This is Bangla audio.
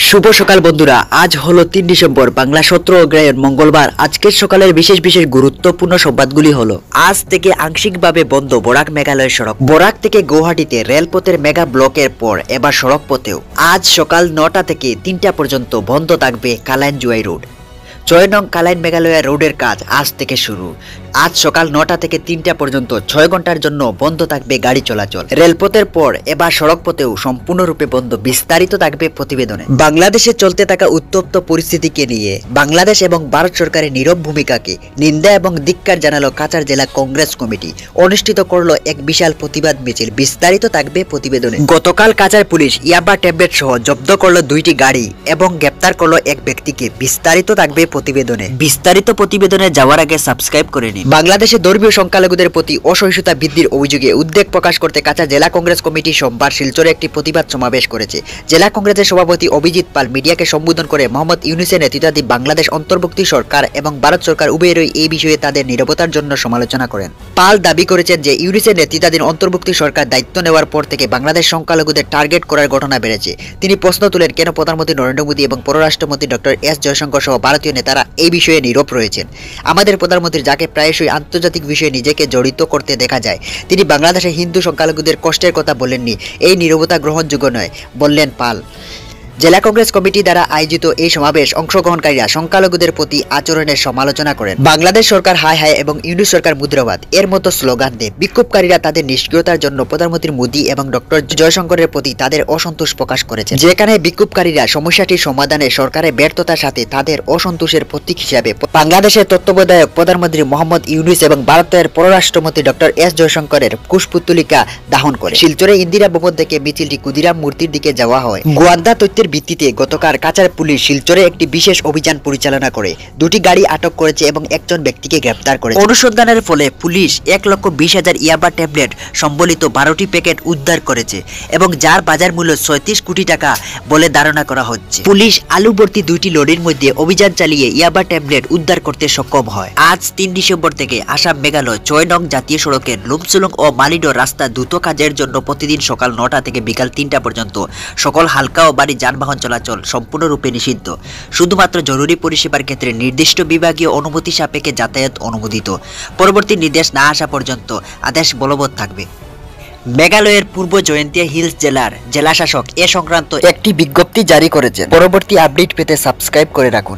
শুভ সকাল বন্ধুরা, আজ হলো 3 ডিসেম্বর, বাংলা 17 অগ্রহায়ণ মঙ্গলবার। আজকের সকালের বিশেষ গুরুত্বপূর্ণ সংবাদগুলি হলো: আজ থেকে আংশিকভাবে বন্ধ বরাক মেঘালয়ের সড়ক। বরাক থেকে গুয়াহাটিতে রেলপথের মেগা ব্লকের পর এবার সড়ক পথেও আজ সকাল 9টা থেকে 3টা পর্যন্ত বন্ধ থাকবে কালাইন জুয়াই রোড। 6 নং কালাইন মেঘালয়া রোডের কাজ আজ থেকে শুরু। আজ সকাল 9টা থেকে 3টা পর্যন্ত 6 ঘন্টার জন্য বন্ধ থাকবে গাড়ি চলাচল। রেলপথের পর এবার সড়ক পথেও সম্পূর্ণরূপে বন্ধ। বিস্তারিত থাকবে প্রতিবেদনে। বাংলাদেশে চলতে থাকা উত্তপ্ত পরিস্থিতিকে নিয়ে বাংলাদেশ এবং ভারত সরকারের নীরব ভূমিকাকে নিন্দা এবং ধিক্কার জানালো কাছাড় জেলা কংগ্রেস কমিটি। অনুষ্ঠিত করলো এক বিশাল প্রতিবাদ মিছিল। বিস্তারিত থাকবে প্রতিবেদনে। গতকাল কাছাড় পুলিশ ইয়াবা ট্যাবলেট সহ জব্দ করলো 2টি গাড়ি এবং গ্রেপ্তার করলো এক ব্যক্তিকে। বিস্তারিত থাকবে প্রতিবেদনে। বিস্তারিত প্রতিবেদনে যাওয়ার আগে সাবস্ক্রাইব করে নিন। বাংলাদেশে ধর্মীয় সংখ্যালঘুদের প্রতি অসহিষ্ণুতা বৃদ্ধির অভিযোগে উদ্বেগ প্রকাশ করতে কাছাড় জেলা কংগ্রেস কমিটি সোমবার শিলচরে একটি প্রতিবাদ সমাবেশ করেছে। জেলা কংগ্রেসের সভাপতি অভিজিৎ পাল মিডিয়াকে সম্বোধন করে মোহাম্মদ ইউনূসের নেতৃত্বাধীন বাংলাদেশ অন্তর্বর্তী সরকার এবং ভারত সরকার উভয়েরই এই বিষয়ে তাদের নীরবতার জন্য সমালোচনা করেন। পাল দাবি করেছেন যে ইউনূসের নেতৃত্বাধীন অন্তর্বর্তী সরকার দায়িত্ব নেওয়ার পর থেকে বাংলাদেশ সংখ্যালঘুদের টার্গেট করার ঘটনা বেড়েছে। তিনি প্রশ্ন তুলেন, কেন প্রধানমন্ত্রী নরেন্দ্র মোদী এবং পররাষ্ট্রমন্ত্রী ডক্টর এস জয়শঙ্কর সহ ভারতীয় নেতারা এই বিষয়ে নীরব রয়েছেন। আমাদের প্রধানমন্ত্রী, যাকে প্রায়শই আন্তর্জাতিক বিষয়ে নিজেকে জড়িত করতে দেখা যায়, তিনি বাংলাদেশের হিন্দু সংখ্যালঘুদের কষ্টের কথা বলেননি। এই নীরবতা গ্রহণযোগ্য নয়, বললেন পাল। জেলা কংগ্রেস কমিটি দ্বারা আয়োজিত এই সমাবেশ অংশগ্রহণকারীরা সংখ্যালঘুদের প্রতি আচরণের সমালোচনা করেন। বাংলাদেশ সরকার হায় হায় এবং ইউনূস সরকার মুদ্রাবাদ এর মতো স্লোগান দেয়। বিক্ষোভকারীরা তাদের নিষ্ক্রিয়তার জন্য প্রধানমন্ত্রী মোদী এবং ডক্টর জয়শঙ্করের প্রতি তাদের অসন্তোষ প্রকাশ করেছেন। যেখানে বিক্ষোভকারীরা সমস্যাটির সমাধানে সরকারের ব্যর্থতার সাথে তাদের অসন্তোষের প্রতীক হিসাবে বাংলাদেশের তত্ত্বাবধায়ক প্রধানমন্ত্রী মোহাম্মদ ইউনূস এবং ভারতের পররাষ্ট্রমন্ত্রী ডক্টর এস জয়শঙ্করের কুশপুত্তলিকা দাহন করে শিলচরে ইন্দিরা ভবন থেকে মিছিলটি ক্ষুদিরাম মূর্তির দিকে যাওয়া হয়। গোয়েন্দা তথ্যের ভিত্তিতে গতকাল কাছাড় পুলিশ শিলচরে একটি বিশেষ অভিযান পরিচালনা করে 2টি গাড়ি আটক করেছে এবং একজন ব্যক্তিকে গ্রেপ্তার করেছে। অনুসন্ধানের ফলে পুলিশ 1,20,000 ইয়াবা ট্যাবলেট সম্বলিত 12টি প্যাকেট উদ্ধার করেছে এবং যার বাজার মূল্য 36 কোটি টাকা বলে ধারণা করা হচ্ছে। পুলিশ আলুভর্তি 2টি লরির মধ্যে অভিযান চালিয়ে ইয়াবা ট্যাবলেট উদ্ধার করতে সক্ষম হয়। আজ 3 ডিসেম্বর থেকে আসাম মেঘালয় 6 নং জাতীয় সড়কের লুমসুলুং ও মালিডোর রাস্তা দ্রুত কাজের জন্য প্রতিদিন সকাল 9টা থেকে বিকাল 3টা পর্যন্ত সকল হালকা ও ভারী যানবাহন চলাচল সম্পূর্ণরূপে নিষিদ্ধ। শুধুমাত্র জরুরি পরিষেবার ক্ষেত্রে নির্দিষ্ট বিভাগীয় অনুমতি সাপেক্ষে যাতায়াত অনুমোদিত। পরবর্তী নির্দেশ না আসা পর্যন্ত আদেশ বলবৎ থাকবে। মেঘালয়ের পূর্ব জয়ন্তিয়া হিলস জেলার জেলাশাসক এ সংক্রান্ত একটি বিজ্ঞপ্তি জারি করেছেন। পরবর্তী আপডেট পেতে সাবস্ক্রাইব করে রাখুন।